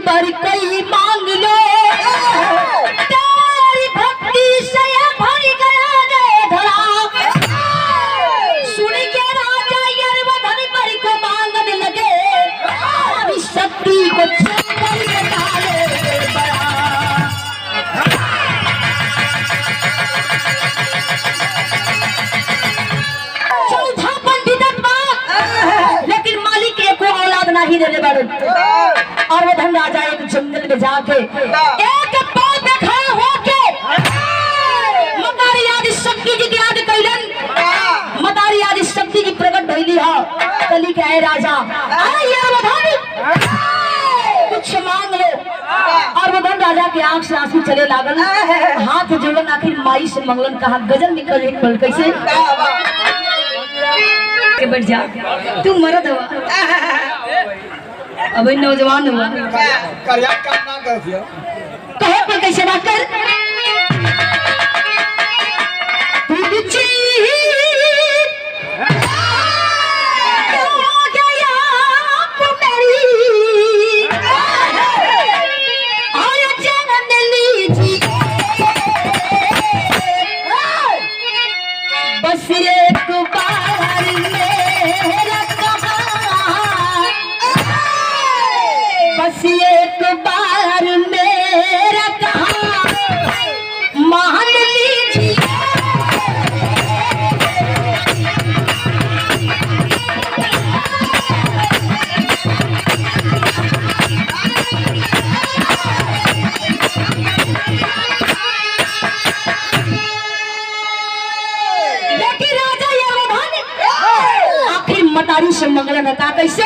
पर कई मांग लो, तेरी भक्ति से भर गया जय धरा। सुन के राजा यरवधन पर को मांगने लगे, अभी शक्ति को चंदन के डाले बड़ा। चौथा पंडित लेकिन मालिक एक औलाद नहीं देने वाले। और वो धन राजा एक जंगल में जाके एक बात देखा होके मतारी आदि शक्ति जी की याद कैलन। मतारी आदि शक्ति जी प्रकट भइली है, कली के आए राजा ये वधन कुछ मांग लो। और वो धन राजा के आंख से आंसू चले लागल, हाथ जोड़न आखिर माई से मंगलन, कहा गजन निकल एक पल कैसे के बैठ जा, तू मरद हुआ अब नौजवान हुआ कहे पर कैसे बात कर। बस एक बार मेरा बस एक बार मेरा कहा मान लीजिए। लेकिन राजा यरवधन आखिर मतारी से मंगलन था कैसे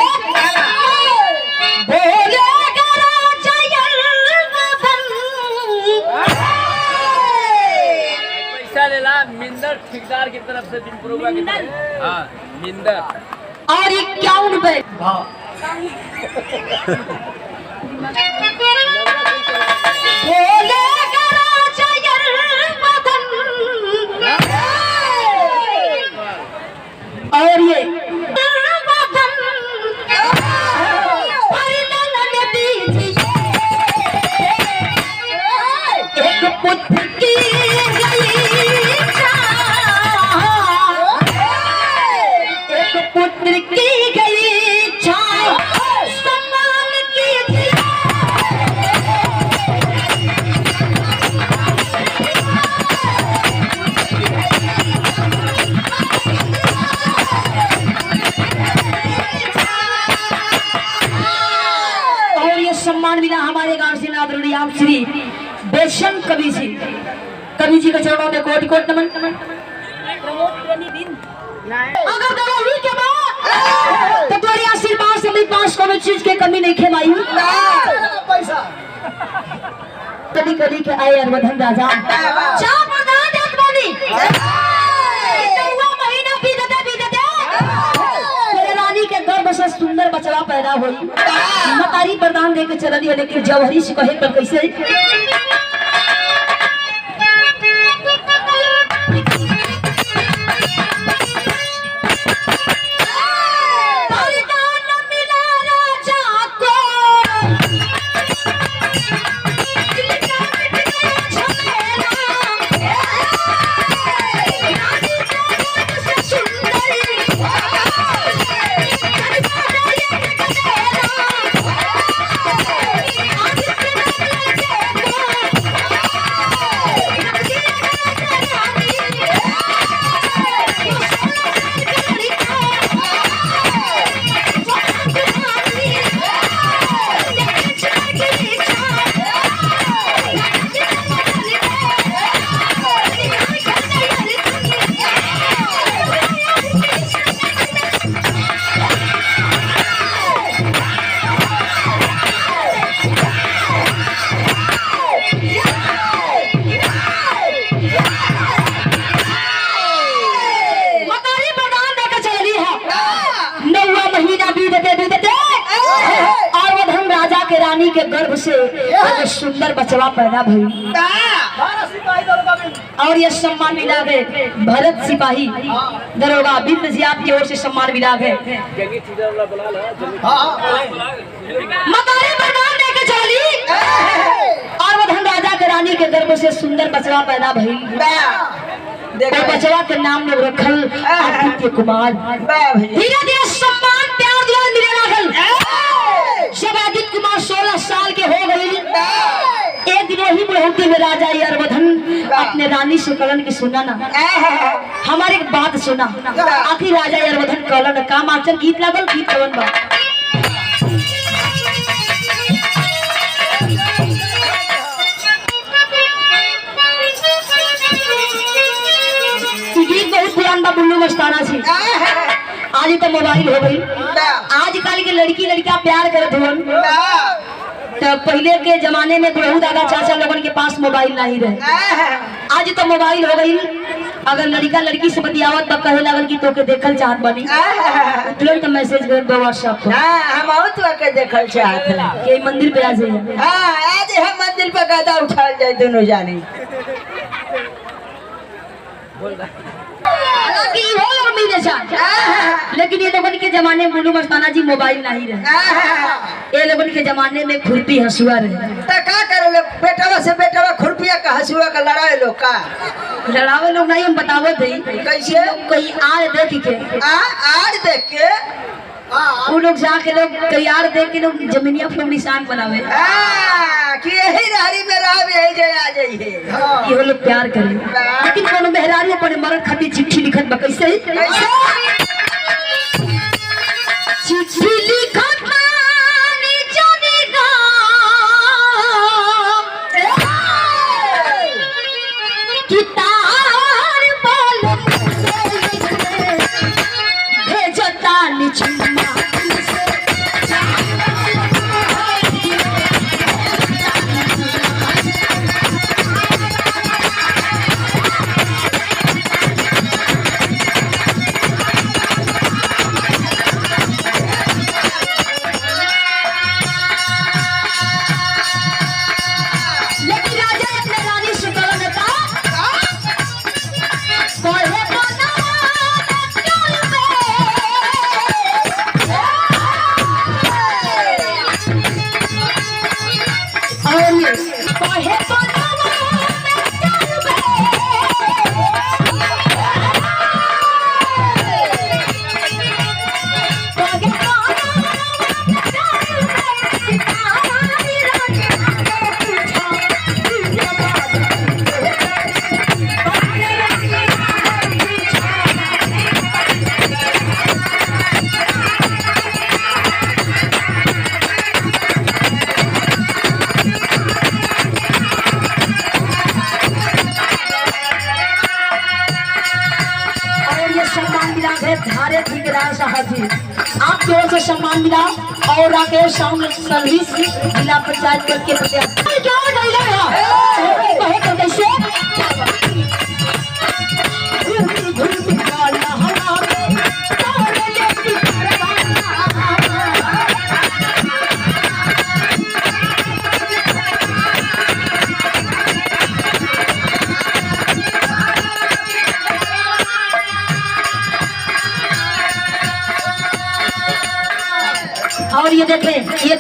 बोले मिंदर ठेकेदार की तरफ से हाँ मिंदर और 51 रुपए और ये एक पुत्र की पुत्र की गई छाया सम्मान की और ये सम्मान मिला हमारे गांव से आदरणीय आप श्री बेशन कवि जी के चरणों में कोटि कोटि नमन। अगर दवाई के बाद तो तुम्हारी आशीर्वाद से मेरे पास कोई चीज की कमी नहीं खेमाई पैसा कभी कभी के आए यरवधन राजा चार प्रधान देख बोली महीना बीतते मेरे रानी के गर्भ से सुंदर बचवा पैदा हुई। मतारी प्रदान देके चलनी है, लेकिन जौहरी से कहे पर कैसे रानी के गर्भ से सुंदर बचवा पैदा भई और यह सम्मान मिला गए भरत सिपाही दरोगा बिंद जी आपकी ओर से सम्मान मिला गए। मतारी प्रदान देके चली और वो धन राजा के रानी के गर्भ से सुंदर बचवा पैदा भई। वो बचवा के नाम में रखल आदित्य कुमार। धीरे धीरे सम्मान प्यार दिया मिले लागल। जब आदित्य कुमार 16 साल के हो गई, एक दिन वही बुढ़ौती में राजा यरवधन अपने रानी से कहलन की सुना ना, हमारे एक बात सुना। आखिर राजा यरवधन कहलन का मास्टर गीत लागल, गीत कवन बा? गीत बहुत पुरान बा, बुल्लू मस्ताना से। आज तो मोबाइल हो गई, आजकल के लड़की लड़का प्यार करत हुवन। तो पहले के जमाने में बुढ़ऊ दादा चाचा लोगन के पास मोबाइल नहीं रहे, आज तो मोबाइल हो गई। अगर लड़का लड़की से बतियावत तो कहे लगन की तोके देखल चाहत बनी, तुरंत मैसेज कर दो व्हाट्सएप पर। हम तो के देखल चाहत है के मंदिर पे आ जाइए। आज हम मंदिर पे गदा उठा जाए दोनों जाने। हालांकि हो लोग मिले चाह, लेकिन ये लोगन के जमाने में बुल्लू मस्ताना जी मोबाइल नहीं रहे। ये लोगन के जमाने में खुरपी हसुआ रहे। तो का करे लोग, बेटवा से बेटवा खुरपिया का हसुआ का लड़ाई लोग का लड़ावे लोग नहीं, हम बतावत है कैसे कोई आड़ देख के आज देख के वो लोग जाके लोग तैयार देख के लोग जमीनिया पर निशान बनावे कि यही रारी में रह यही जाए आ जाइए। ये लोग प्यार करे, लेकिन कोनो मेहरारू अपने मरद खातिर चिट्ठी लिखत बा। कैसे चिट्ठी लिखत मानी जानेगा कि तार बोल भेजता निचुमा। धारे ठेकेदार साहब जी आप की ओर से सम्मान मिला और राकेश साउंड सर्विस जिला पंचायत के और ये देखें ये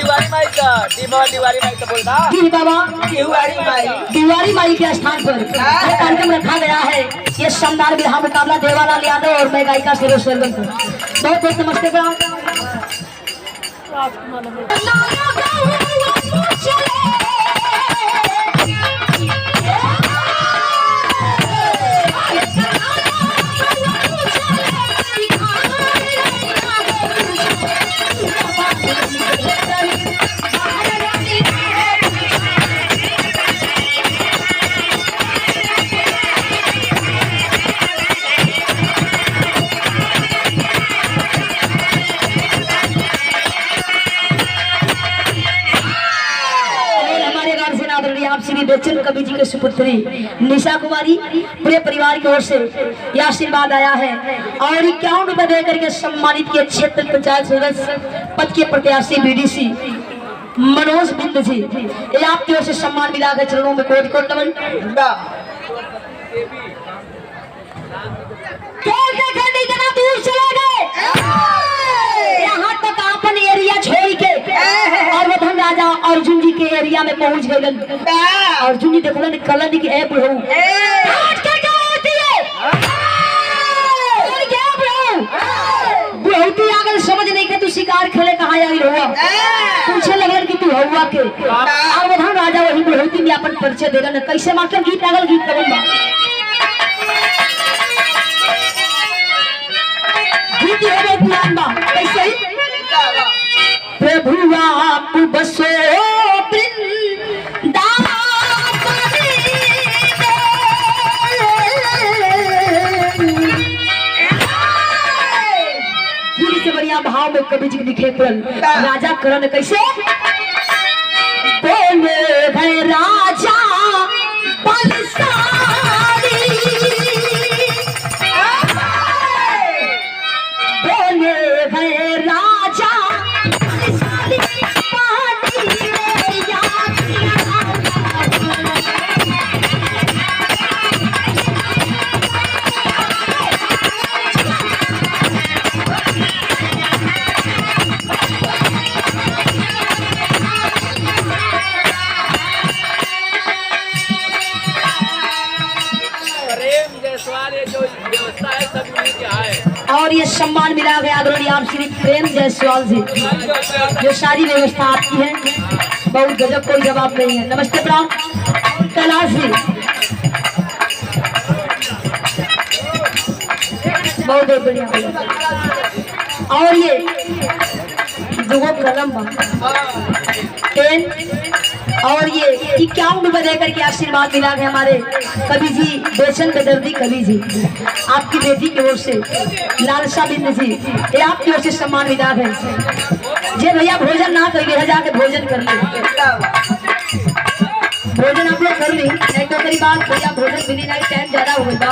दिवाली माई का बोलना दिवाली माई के स्थान पर ये कार्यक्रम रखा गया है। ये शानदार विधा मुकाबला देवालाल यादव और मैं गायिका सिरोज सरगम को बहुत बहुत नमस्ते का। आप श्री बेचन कवि जी के सुपुत्री निशा कुमारी पूरे परिवार की ओर से यह आशीर्वाद आया है और 51 रुपए देकर के सम्मानित किए क्षेत्र पंचायत सदस्य पद के प्रत्याशी बीडीसी मनोज बिंद जी, ये आपकी ओर से सम्मान मिला के चरणों में कोटि कोटि नमन। इतना दूर चले गए, यहाँ तक अपन एरिया छोड़ के और वो धन राजा अर्जुन जी के एरिया में पहुंच गए। अर्जुन जी देखो कलन की ऐप हो अगर समझ नहीं के तू शिकार खेले कहाँ आई हुआ, पूछे लगल कि तू हुआ के और वो धन राजा वही बुढ़ौती में अपन परिचय दे रहा। कैसे मास्टर गीत लागल, गीत कवन बा कैसे प्रभु आप बसो से बढ़िया भाव में कवि जी लिखे राजा करण कैसे बोले गए राजा और ये सम्मान मिला गया आदरणीय आप श्री प्रेम जायसवाल जी, जो सारी व्यवस्था आपकी है, बहुत गजब, कोई जवाब नहीं है। नमस्ते प्रणाम कैलाश जी, बहुत बढ़िया। और ये दो कलम पेन और ये 51 रुपए देकर के आशीर्वाद मिला है हमारे कवि जी बेचन बेदर्दी कवि जी, आपकी बेटी की ओर से लालसा बिंद जी, ये आपकी ओर से सम्मान मिला है। जे भैया भोजन ना कर जाके भोजन कर ले, भोजन आप लोग कर ली नहीं तो कई बात भैया भोजन मिली नहीं, टाइम ज्यादा हो गया।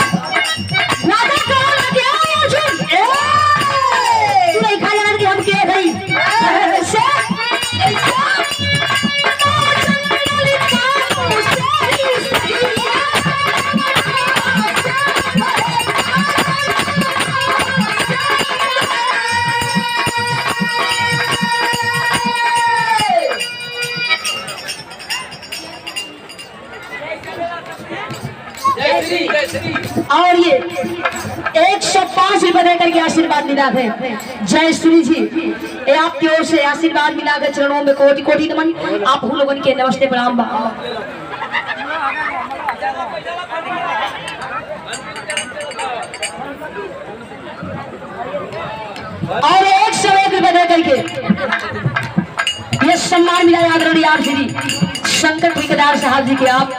नहीं खा जाना कि हम क्या भाई और ये 105 रुपए देकर के आशीर्वाद मिला है जय श्री जी, ये आपकी ओर से आशीर्वाद मिला कर चरणों में कोटि कोटि नमन। आप हम लोगों के नमस्ते प्रणाम। और 101 रुपए देकर के ये सम्मान मिला आदरणीय आप श्री शंकर ठेकेदार साहब जी के, आप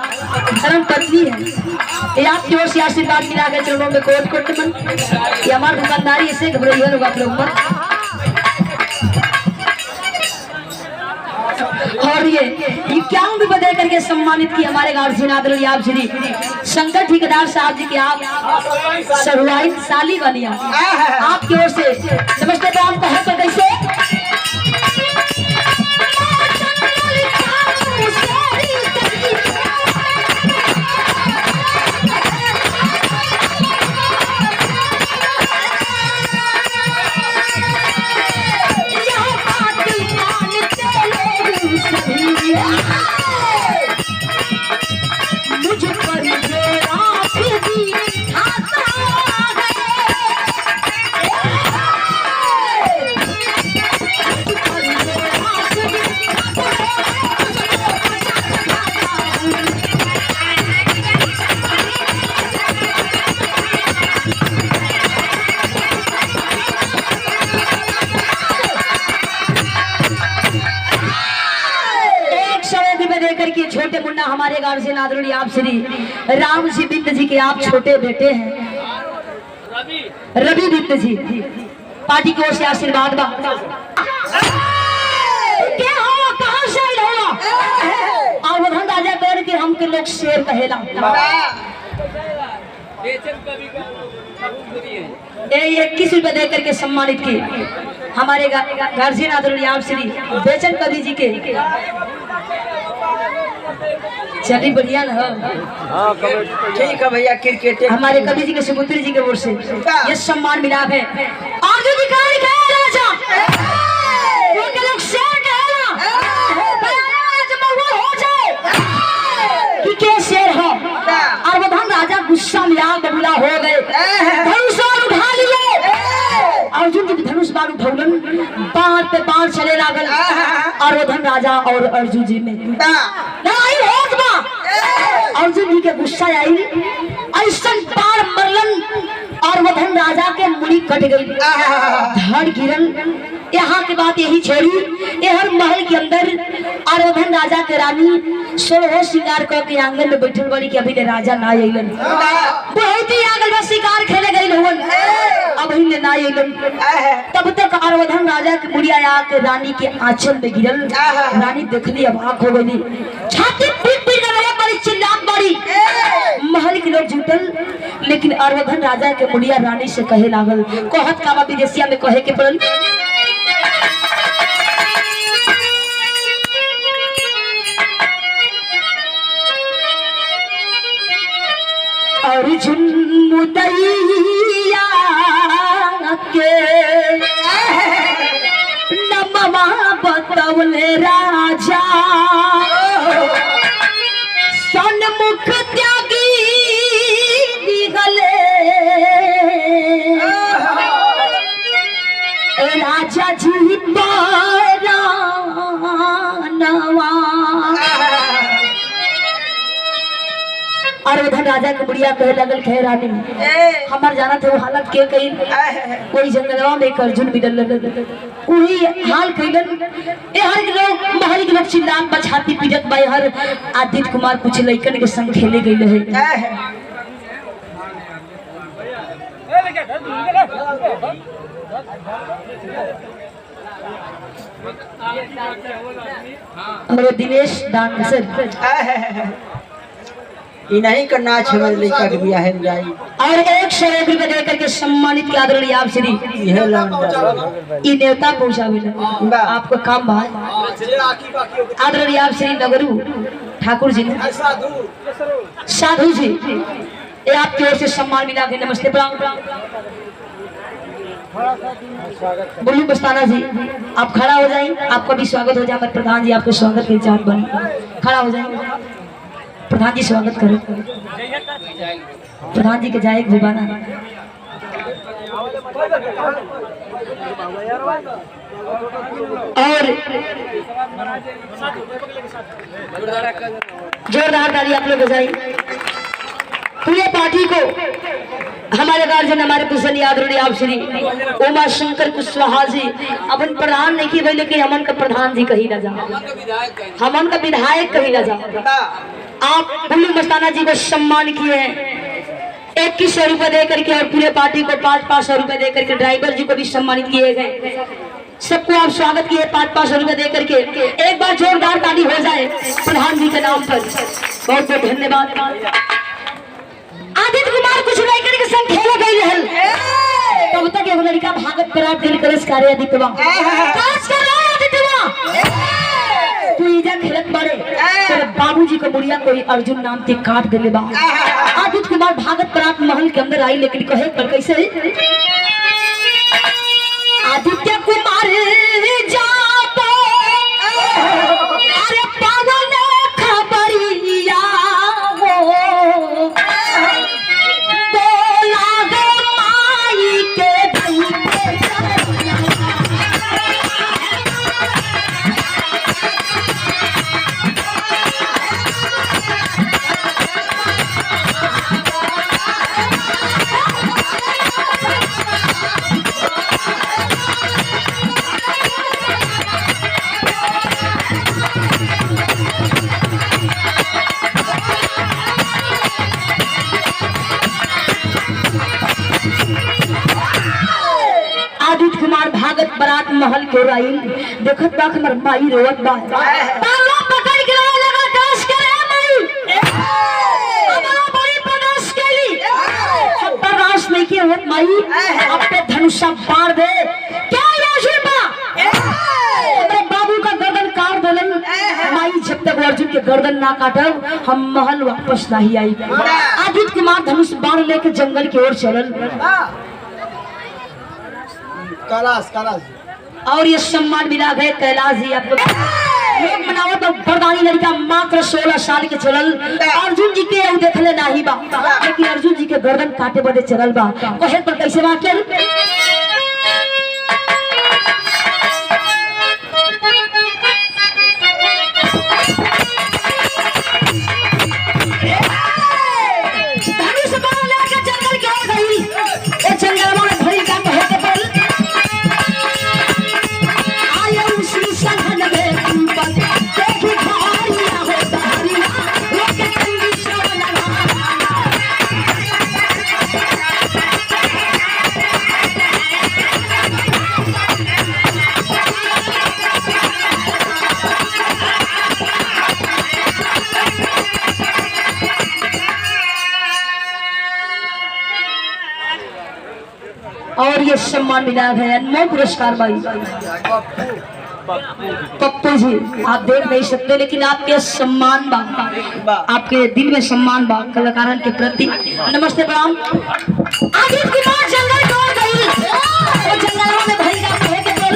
धर्म पत्नी है, ये आपकी ओर से आशीर्वाद मिला के चरणों में कोट कोट मन। ये हमारी दुकानदारी ऐसे घबराई है लोग आप लोग मत। और ये 51 रुपए दे करके सम्मानित की हमारे गार्जियन आदरणीय आप श्री शंकर ठेकेदार साहब जी के, आप सरुआई साली बनिया, आपकी ओर से नमस्ते प्रणाम कहे तो कैसे छोटे मुन्ना हमारे गार्जियन आदरणीय आप श्री राम जी बिंद जी के, आप छोटे बेटे हैं रवि बिंद जी, पार्टी की ओर से आशीर्वाद बा। क्या हो कहां से हो और वो राजा कर के हम के लोग शेर कहेला। ये 21 रुपए दे करके सम्मानित की हमारे गार्जियन आदरणीय आप श्री बेचन कवि जी के। चलिए बढ़िया ना। ठीक है भैया, क्रिकेट हमारे कवि जी के सुपुत्री जी के ओर से ये सम्मान मिला है। और जो दिखाई गया राजा वो के लोग शेर कहला हो जाए कि के शेर हो। और वो धन राजा गुस्सा में आग बबूला हो गए, धनुष उठा लिए। अर्जुन जी धनुष बाण उठौलन, बाण पे बाण चले लागल। और वो धन राजा और अर्जुन जी में लड़ाई होत बा। अर्जुन जी के गुस्सा आई, ऐसा बाण मरलन और वो धन राजा के मुड़ी कट गई, धड़ गिरल। यहाँ के बात यही छोड़ी, ये हर महल के अंदर और वो धन राजा के रानी सोलह श्रृंगार करके आंगन में बैठल बड़ी कि अभी ने राजा ना अइलन। बहुत ही आगल में शिकार खेले गई लोगन, अब ही ने ना अइलन। तब तक और वो धन राजा के मुड़िया आके रानी के आंचल में गिरल। रानी देखली अबाक हो गई, छाती पीट पीट कर बड़ी चिल्लात बड़ी। महल के लोग जुटल, लेकिन अरवधन राजा के मुड़िया रानी से कहे लागल, कहत का विदेशिया में कहे के पड़ल, अर्जुन मुदैया के नमवा बतौले राजा, सन्मुख त्यागी दिगले राजा जी पारा नवा। और उधर राजा के बुढ़िया कहे लगल, कहे रानी हमार जाना थे वो हालत के कही, कोई जंगलवा में एक अर्जुन मिलल, वही हाल कइलन। ए हर के लोग महल के लोग चिल्लात बछाती पीटत बाई। हर आदित्य कुमार कुछ लइकन के संग खेले गइल है। और दिनेश डांसर इन्हीं का नाच हमारे लड़का के बियाह है जाई। और 101 रुपए दे करके सम्मानित किया आदरणीय आप श्री यह लौंडा ये नेता पहुंचावे आपको काम बा। आदरणीय आप श्री नगरू ठाकुर जी ने साधु जी ये आपकी ओर से सम्मान मिला के नमस्ते प्रणाम। बुल्लू बस्ताना जी आप खड़ा हो जाए, आपका भी स्वागत हो जाए। हमारे प्रधान जी आपके स्वागत के चार बने खड़ा हो जाए। प्रधान जी स्वागत करो, प्रधान जी के जाए जुबाना। और जोरदार ताली आप लोग बजाइए। पूरे पार्टी को हमारे गार्जियन हमारे कुशली आदरणीय आप श्री उमा शंकर कुशवाहा जी अपन प्रधान नहीं की, लेकिन हमन का प्रधान जी कही ना जा, हमन का विधायक कही ना जा। आप बुल्लू मस्ताना जी को सम्मान किए हैं 2100 रुपए दे करके, और पूरे पार्टी को 500 रुपए दे करके, ड्राइवर जी को भी सम्मानित किए गए। सबको आप स्वागत किए 500 रुपए दे करके। एक बार जोरदार ताली हो जाए प्रधान जी के नाम पर। बहुत बहुत धन्यवाद। आदित्य कुमार कुछ लड़के के संग खेले गई रहल, तब तक एगो लड़का भागत करार दिल कलश कार्य आदित्यवा काज कर रहा आदित्यवा तू इजा खेलत बड़े तेरे बाबूजी को बुढ़िया कोई अर्जुन नाम ते काट देले बा। आदित्य कुमार भागत परात महल के अंदर आई, लेकिन कहे पर कैसे आदित्य कुमार जातो अरे पावन खबरिया हो बोला गो माई के आदित्य कुमार भागत बरात महल के राई देखत बा हमर माई रोवत बा, ताला पकड़ के लगा काश करे माई हमरा बड़ी प्रदास केली बर्दाश्त नहीं के होत माई आप पे धनुषा बाढ़ दे क्या अर्जुन बा मेरे बाबू का गर्दन काट देलन माई जब तक अर्जुन के गर्दन ना काटब हम महल वापस नहीं आई आदित्य कुमार धनुष बाढ़ लेके जंगल की ओर चलल कैलाश और ये सम्मान मिला गए कैलाश जी आपको लोग मनाओ तो बरदानी लड़का मात्र 16 साल के चलल अर्जुन जी के देखले नहीं बा लेकिन अर्जुन जी के गर्दन काटे बदे चलल बा कहे पर कैसे बा के धनुष बाण लेके जंगल के ओर गई ए जंगल में भरी का कहे के पल और ये सम्मान मिला है अनमोल पुरस्कार भाई पप्पू जी आप देख नहीं सकते लेकिन आपके सम्मान बा आपके दिल में सम्मान बा कलाकारन के प्रति नमस्ते प्रणाम आदित्य कुमार जंगल को गई वो जंगलों में भरी का कहे के बोल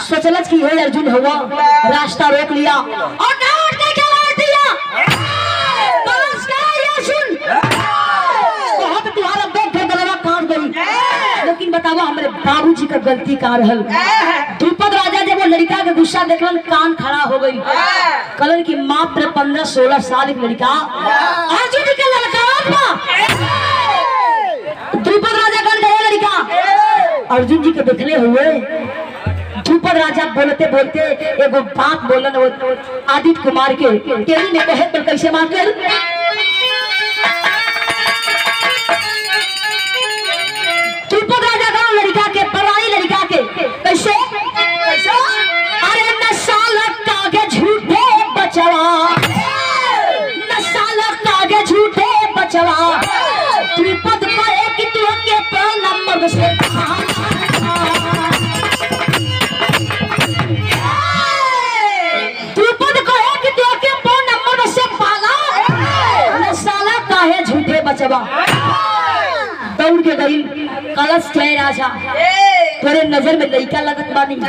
सोचलच की है अर्जुन हुआ रास्ता रोक लिया और दौड़ के चला दिया बस क्या सुन बहुत तुम्हारा बेट गलवा काट गई लेकिन बताओ हमारे बाबूजी का गलती का रहल द्रुपद राजा जब वो लड़का के गुस्सा देखलन कान खड़ा हो गई कलन की मात्र 15-16 साल की लड़का अर्जुन के लड़का द्रुपद राजा कल गए लड़का अर्जुन जी के देखले हुए द्रुपद राजा बोलते बोलते एगो बात बोलन आदित्य कुमार के तेरी में कहे पर कैसे मार कर द्रुपद राजा का लड़का के पराई लड़का के कैसे अरे नशाल कागे झूठे बचवा नशाल कागे झूठे बचवा द्रुपद कहे कि तू के नंबर से बचवा दौड़ के गई कलश थे राजा तोरे नजर में लड़का लगत बानी हो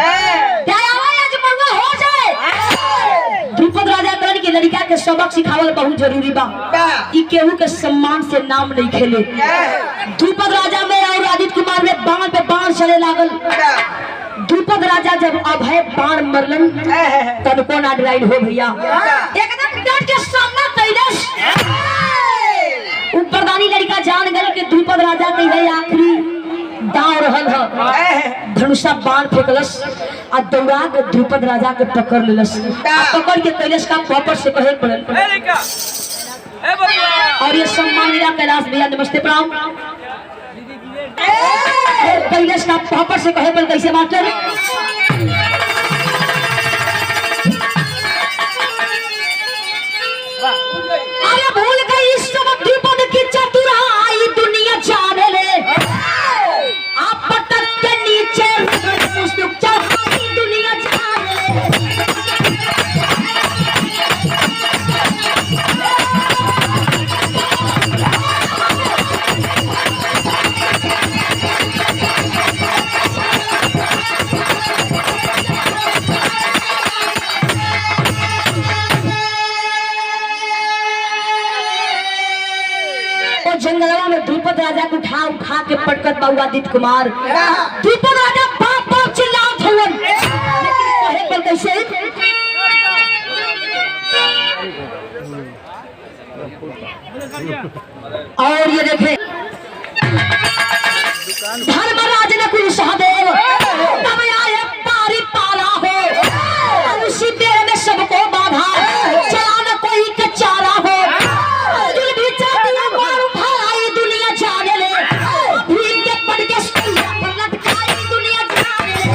जाए द्रुपद राजा करण की लड़का के सबक सिखावल बहुत जरूरी बा ई केहू के सम्मान से नाम नहीं खेले द्रुपद राजा में और आदित्य कुमार में बाण पे बाण चले लागल द्रुपद राजा जब अभय बाण मरलन तब को ना डराइल हो भैया एकदम डट के सामना कैलाश उपरदानी लड़का जान गल के द्रुपद राजा के है आखिरी दांव रहल है धनुषा बाण फेंकलस आ दौड़ा के द्रुपद राजा के पकड़ लेलस पकड़ के कैलाश का पॉपर से कहे पड़ल और ये सम्मान मिला कैलाश भैया नमस्ते प्रणाम कैलाश का पॉपर से कहे पड़ल कैसे मास्टर अरे भूल गई सब द्रुपद की चतुराई दुनिया जाने ले आप पटक के नीचे चढ़ाई दुनिया जाने जंगलवा में द्रुपद राजा को उठा के पटकत बाबू आदित्य कुमार द्रुपद राजा बाप बाप चिल्ला दिलन, लेकिन कहे पर कैसे और ये देखे धर्मराज नकुल सहदेव तब आए पारी पाला हो, और उसी पेड़ में सबको बाधा, चला न कोई के चारा हो। अर्जुन भी चाहती मार उठाई दुनिया जाने ले, भीम के पड़ के सुइया पर लटकाई दुनिया जाने ले।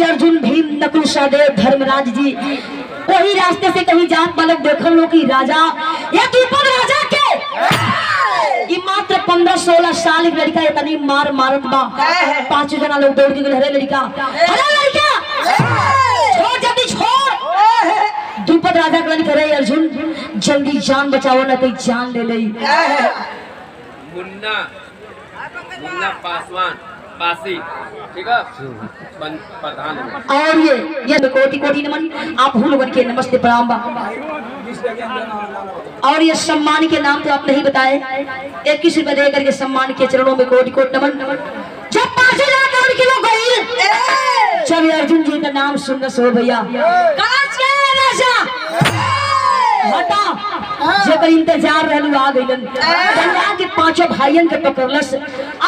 अर्जुन भीम नकुल सहदेव धर्मराज जी वही रास्ते से कहीं जात बालक देखल लो कि राजा या द्रुपद राजा के मात्र 15-16 साल की लड़का इतनी मार मारत बा। 5 जना लोग दौड़ के गए, अरे लड़का, अरे लड़का छोड़, जल्दी छोड़। द्रुपद राजा कहने करे अर्जुन जल्दी जान बचाओ ना तो जान ले ले। मुन्ना मुन्ना पासवान पासी, ठीक है, प्रधान। और ये कोटि कोटि नमन, आप भूल बन के नमस्ते प्रणाम बा। और ये सम्मान के नाम तो आप नहीं बताए, 21 रुपए दे करके सम्मान के चरणों में कोटि कोटि नमन। जब 5 लाख किलो गई, जब अर्जुन जी का नाम सुनना सो भैया हटा जेकर इंतजार रहलू आ गइलन। गंगा के 5 भाइयन के पकड़लस,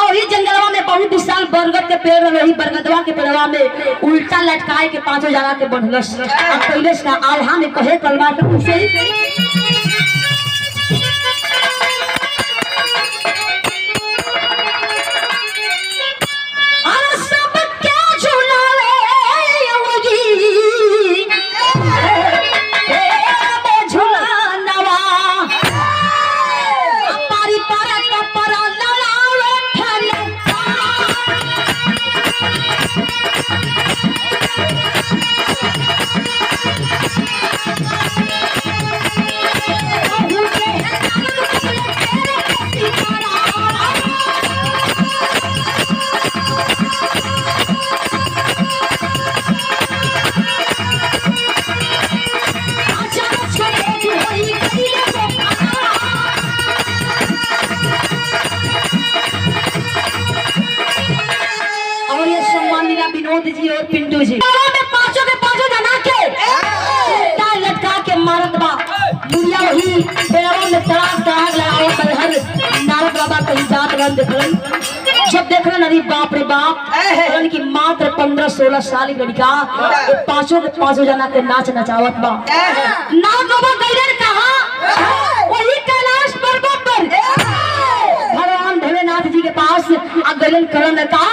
और ही जंगलवा में बहुत विशाल बरगद के पेड़ रही, बरगदवा के पेड़वा में उल्टा लटकाए के 5 जना के बंधलस। अब कैलेश का आल्हा में कहे कलमा के पूछे विनोद जी और पिंटू जी में 5 के 5 जना के लटका के मारत बा। दुनिया वही पेड़ों में तड़ाक तड़ाक लगाओ बलहर नारद बाबा कहीं जात रन देखलन। जब देखलन अरे बाप रे बाप, कहलन कि मात्र 15-16 साल की लड़का 5 के 5 जना के नाच नचावत बा। नारद बाबा गइलन कहां, वही कैलाश पर्वत पर भगवान भोलेनाथ जी के पास आ गइलन। करन का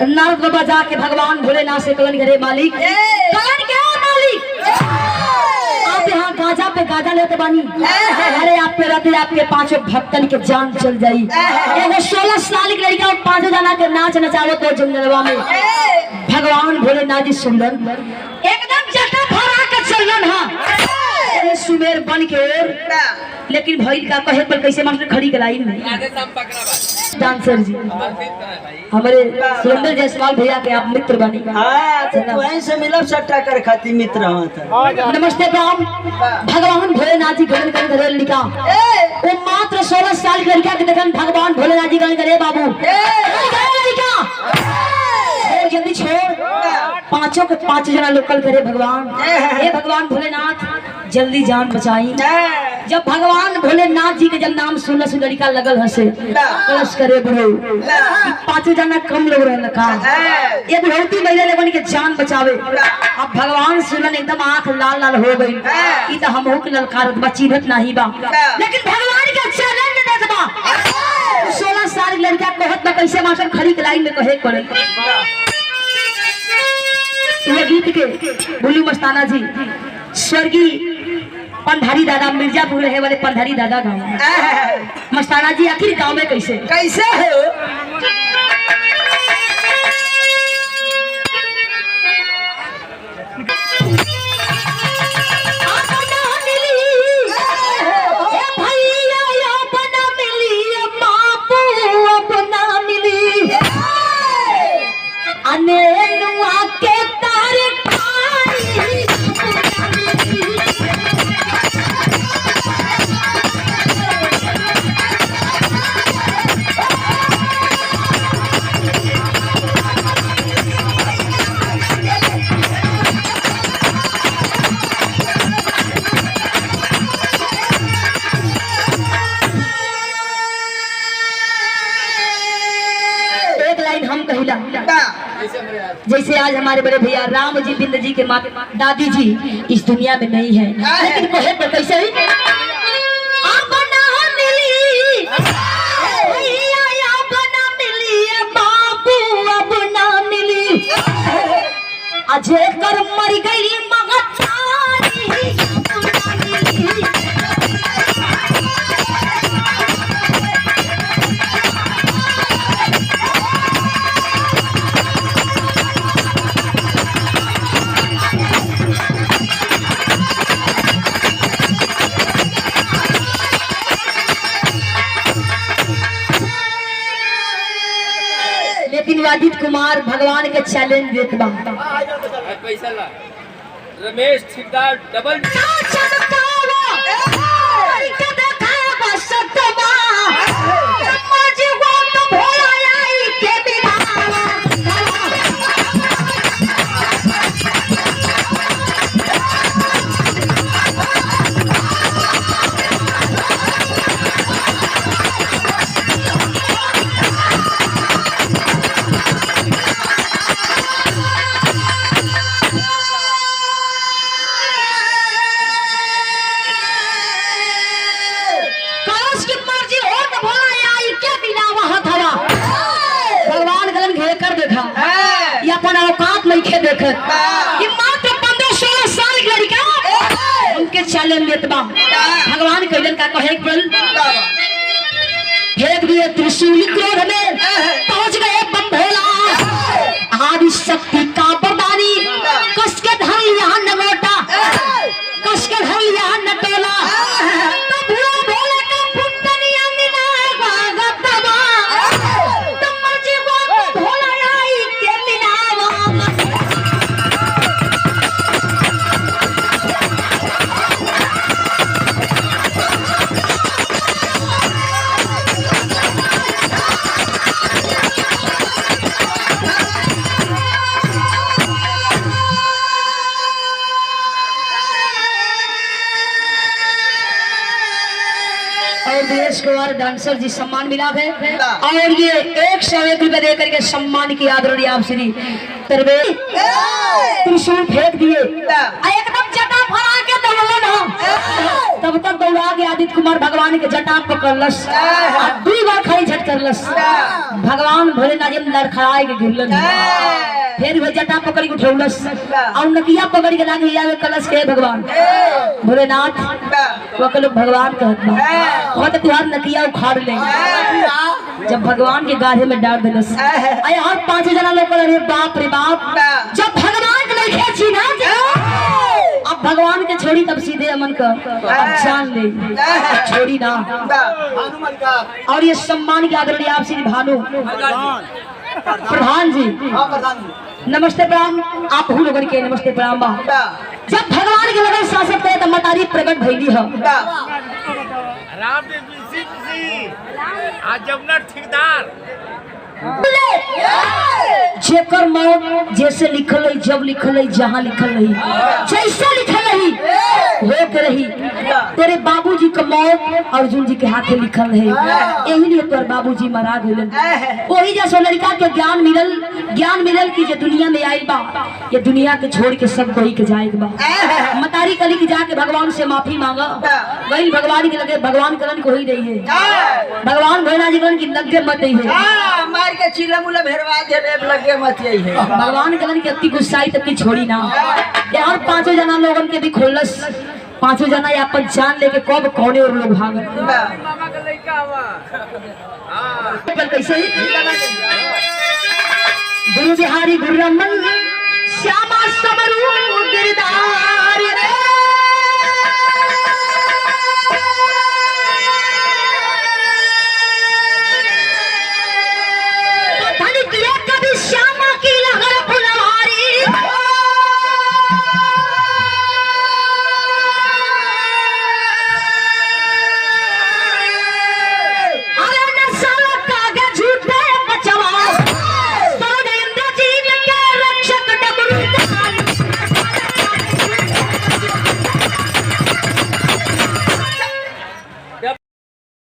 नारद बाबा जाके भगवान भोलेनाथ से कहलन करे मालिक, कहलन क्या मालिक, आप यहाँ गाजा पे गाजा लेते बानी, अरे आप पे रहते आपके 5 भक्तन के जान चल जाई। एगो 16 साल की लड़का 5 जना के नाच नचावो तो जंगलवा में। भगवान भोलेनाथ जी सुनलन, एकदम जटा फरा के चलन। हाँ सुमेर बन के ओर, लेकिन भइल का कहे पर कैसे मास्टर खड़ी के लाइन में डांसर जी हमारे सुरेंद्र जायसवाल भैया के आप मित्र बनी। तो वहीं से मिलब सट्टा कर खाती मित्र हुआ था। नमस्ते प्रणाम। भगवान भोलेनाथ जी गगन कर करे लड़का, वो मात्र 16 साल के लड़का के देखन भगवान भोलेनाथ जी गगन करे बाबू लड़का, छोड़ जल्दी छोड़। पांचों के पांच जना लोकल करे भगवान, हे भगवान भोलेनाथ जल्दी जान बचाई। जब भगवान भोलेनाथ जी के जब नाम सुनल से लड़का लगल हसे कलश करे बड़ो, पांचों जना कम लोग रहल का ये बुढ़ौती महिला लोगन के जान बचावे। अब भगवान सुनन एकदम आंख लाल लाल हो गई, ई त हमहू के ललकारत बा चिन्हत नहीं बा, लेकिन भगवान के चैलेंज देत बा। 16 साल की लड़का कहत बा कैसे मास्टर खड़ी के लाइन में कहे पड़े। ये गीत के बुल्लू मस्ताना जी स्वर्गीय पंधारी दादा मिर्जापुर रहे वाले पंधारी दादा गाँव मस्ताना जी आखिर गाँव में कैसे कैसे है जैसे आज हमारे बड़े भैया राम जी बिंद जी के माता दादी जी इस दुनिया में नहीं है, लेकिन कहे तो कैसे ही अजय कर मर गई आदित्य कुमार भगवान के चैलेंज देत बा। पैसा ला रमेश ठेकेदार डबल उनके चैलेंज देत बा। भगवान कहलन का कहे फेंक दिए त्रिशूल क्रोध में पहुंच गए बम भोला आदि शक्ति का बरदानी कस के धर लिया नगोटा कस के धर लिया नटोला कुमार डांसर जी सम्मान मिला है और ये 101 रुपए दे करके सम्मान की आदरणीय आप श्री तरवे त्रिशूल फेंक दिए एकदम जटा फरा के दौड़लन हम तब तक दौड़ा के आदित्य कुमार भगवान के जटा पकड़लस 2 बार खड़ी झट करलस भगवान भोलेनाथ जी लड़खड़ाए के गिरलन फिर वह जटा पकड़ के उठौलस और नकिया पकड़ के लागे आवे कलश के भगवान भोलेनाथ वो के लोग भगवान कहत बा वो तो तुहार नकिया उखाड़ ले जब भगवान के गाढ़े में डाल देलस आय और 5 जना लोग अरे बाप रे बाप जब भगवान के नहीं खेची ना अब भगवान के छोड़ी तब सीधे अमन का अब जान ले छोड़ी ना हनुमान का और ये सम्मान की आदरणीय आप श्री भानु प्रधान जी हाँ प्रधान जी नमस्ते प्रणाम आप हूँ लोगन के नमस्ते प्रणाम बा जब भगवान के लगन शासक थे तब मतारी प्रकट भइली है राम जी आज जमुना ठेकेदार जेकर मौत जैसे लिखल है, जब लिखल है, जहाँ लिखल रही, जैसे लिखल रही हो के रही। तेरे बाबूजी का मौत अर्जुन जी के हाथे लिखल है, यही लिए तोर बाबूजी मरा गइलन। वही जैसे लड़का के ज्ञान मिलल कि जे दुनिया में आइल बा, ये दुनिया के छोड़ के सब कोई के जाए बा। मतारी कली की जाके भगवान से माफी मांगा, वही भगवान के लगे, भगवान कलन को ही रही है, भगवान भोला जी कलन की लगे मत ही है, मार के चिल्ला मुला भेरवा दे लगे मत यही है। भगवान कलन की अति गुस्साई तक की छोड़ी ना। यार पांचों जना लोगन के भी खोलस, पांचों जना अपन जान लेके कब कौने और लोग भागल। कैसे गुरु बिहारी गुरु रमन श्यामा सबरू गिरदार